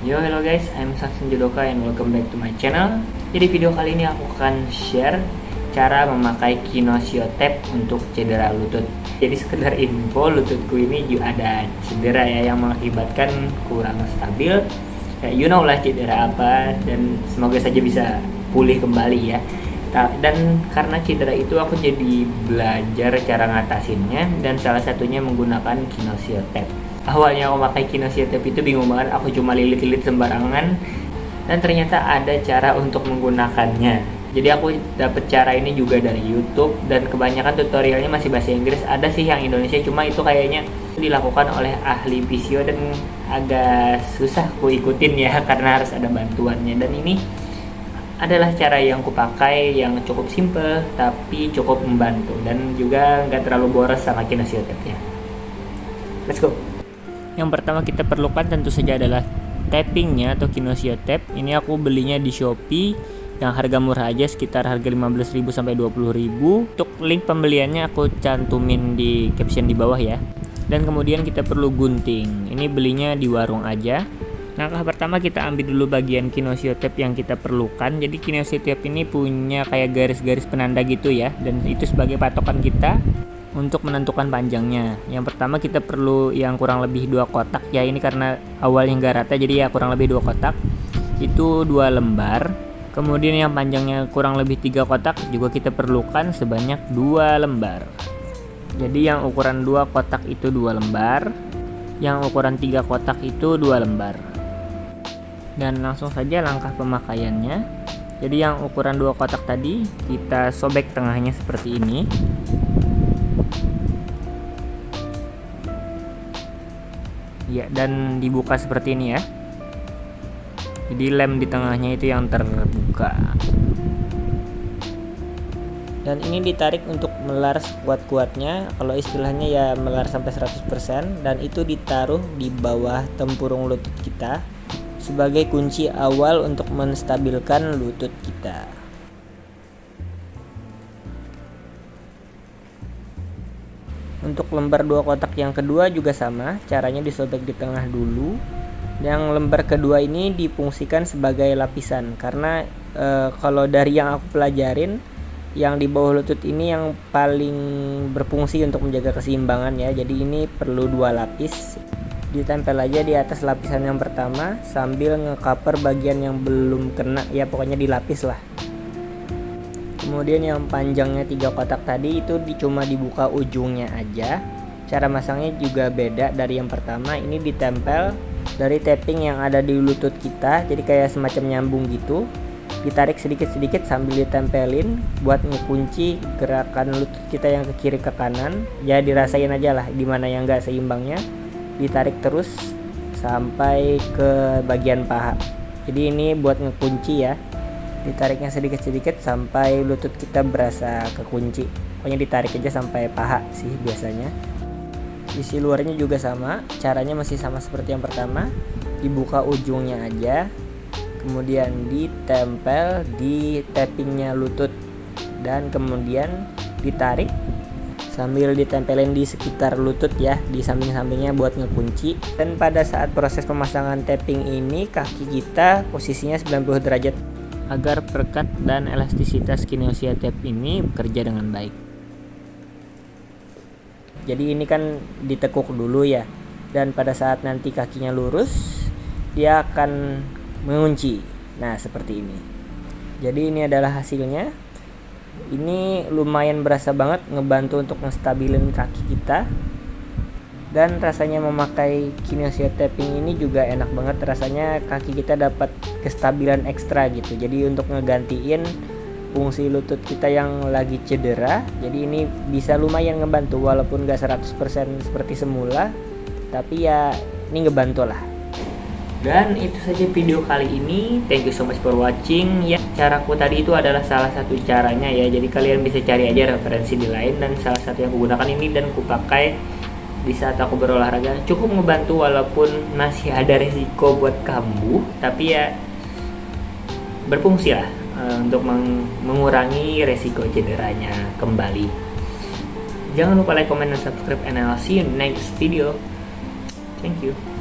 Yo, hello guys, I'm Saksin Jodoka and welcome back to my channel. Jadi video kali ini aku akan share cara memakai Kinosio Tape untuk cedera lutut. Jadi sekedar info, lututku ini juga ada cedera ya yang mengakibatkan kurang stabil. Ya, you know lah cedera apa, dan semoga saja bisa pulih kembali ya. Dan karena cedera itu aku jadi belajar cara ngatasinnya, dan salah satunya menggunakan Kinosio Tape. Awalnya aku pakai Kinosio Tape itu bingung banget, aku cuma lilit-lilit sembarangan, dan ternyata ada cara untuk menggunakannya. Jadi aku dapet cara ini juga dari YouTube, dan kebanyakan tutorialnya masih bahasa Inggris. Ada sih yang Indonesia, cuma itu kayaknya dilakukan oleh ahli fisio dan agak susah ku ikutin ya karena harus ada bantuannya. Dan ini adalah cara yang kupakai yang cukup simple tapi cukup membantu, dan juga nggak terlalu boros sama Kinosio Tape ya. Let's go. Yang pertama kita perlukan tentu saja adalah tappingnya atau Kinosio Tape. Ini aku belinya di Shopee yang harga murah aja, sekitar harga 15.000 sampai 20.000. Untuk link pembeliannya aku cantumin di caption di bawah ya. Dan kemudian kita perlu gunting. Ini belinya di warung aja. Langkah pertama kita ambil dulu bagian Kinosio Tape yang kita perlukan. Jadi Kinosio Tape ini punya kayak garis-garis penanda gitu ya, dan itu sebagai patokan kita untuk menentukan panjangnya. Yang pertama kita perlu yang kurang lebih 2 kotak ya, ini karena awalnya nggak rata jadi ya kurang lebih 2 kotak itu 2 lembar. Kemudian yang panjangnya kurang lebih 3 kotak juga kita perlukan sebanyak 2 lembar. Jadi yang ukuran 2 kotak itu 2 lembar, yang ukuran 3 kotak itu 2 lembar. Dan langsung saja langkah pemakaiannya. Jadi yang ukuran 2 kotak tadi kita sobek tengahnya seperti ini. Ya, dan dibuka seperti ini ya. Jadi lem di tengahnya itu yang terbuka. Dan ini ditarik untuk melar sekuat-kuatnya. Kalau istilahnya ya melar sampai 100%, dan itu ditaruh di bawah tempurung lutut kita sebagai kunci awal untuk menstabilkan lutut kita. Untuk lembar 2 kotak yang kedua juga sama, caranya disobek di tengah dulu. Yang lembar kedua ini difungsikan sebagai lapisan, karena kalau dari yang aku pelajarin, yang di bawah lutut ini yang paling berfungsi untuk menjaga keseimbangan ya. Jadi ini perlu 2 lapis. Ditempel aja di atas lapisan yang pertama sambil ngecover bagian yang belum kena ya, pokoknya dilapis lah. Kemudian yang panjangnya 3 kotak tadi itu cuma dibuka ujungnya aja. Cara masangnya juga beda dari yang pertama. Ini ditempel dari tapping yang ada di lutut kita, jadi kayak semacam nyambung gitu. Ditarik sedikit-sedikit sambil ditempelin buat ngekunci gerakan lutut kita yang ke kiri ke kanan. Ya dirasain aja lah dimana yang gak seimbangnya. Ditarik terus sampai ke bagian paha. Jadi ini buat ngekunci ya. Ditariknya sedikit-sedikit sampai lutut kita berasa kekunci. Pokoknya ditarik aja sampai paha sih biasanya. Sisi luarnya juga sama, caranya masih sama seperti yang pertama. Dibuka ujungnya aja, kemudian ditempel di tappingnya lutut, dan kemudian ditarik sambil ditempelin di sekitar lutut ya, di samping-sampingnya buat ngekunci. Dan pada saat proses pemasangan tapping ini, kaki kita posisinya 90 derajat agar perekat dan elastisitas Kinosio Tape ini bekerja dengan baik. Jadi ini kan ditekuk dulu ya, dan pada saat nanti kakinya lurus dia akan mengunci. Nah seperti ini. Jadi ini adalah hasilnya. Ini lumayan berasa banget ngebantu untuk ngestabilin kaki kita. Dan rasanya memakai Kinosio Taping ini juga enak banget. Rasanya kaki kita dapat kestabilan ekstra gitu. Jadi untuk ngegantiin fungsi lutut kita yang lagi cedera, jadi ini bisa lumayan ngebantu walaupun gak 100% seperti semula, tapi ya ini ngebantu lah. Dan itu saja video kali ini. Thank you so much for watching ya. Caraku tadi itu adalah salah satu caranya ya. Jadi kalian bisa cari aja referensi di lain, dan salah satu yang aku gunakan ini dan kupakai di saat aku berolahraga. Cukup ngebantu walaupun masih ada resiko buat kambuh, tapi ya berfungsi lah untuk mengurangi resiko cederanya kembali. Jangan lupa like, comment, dan subscribe, and I'll see you in the next video. Thank you.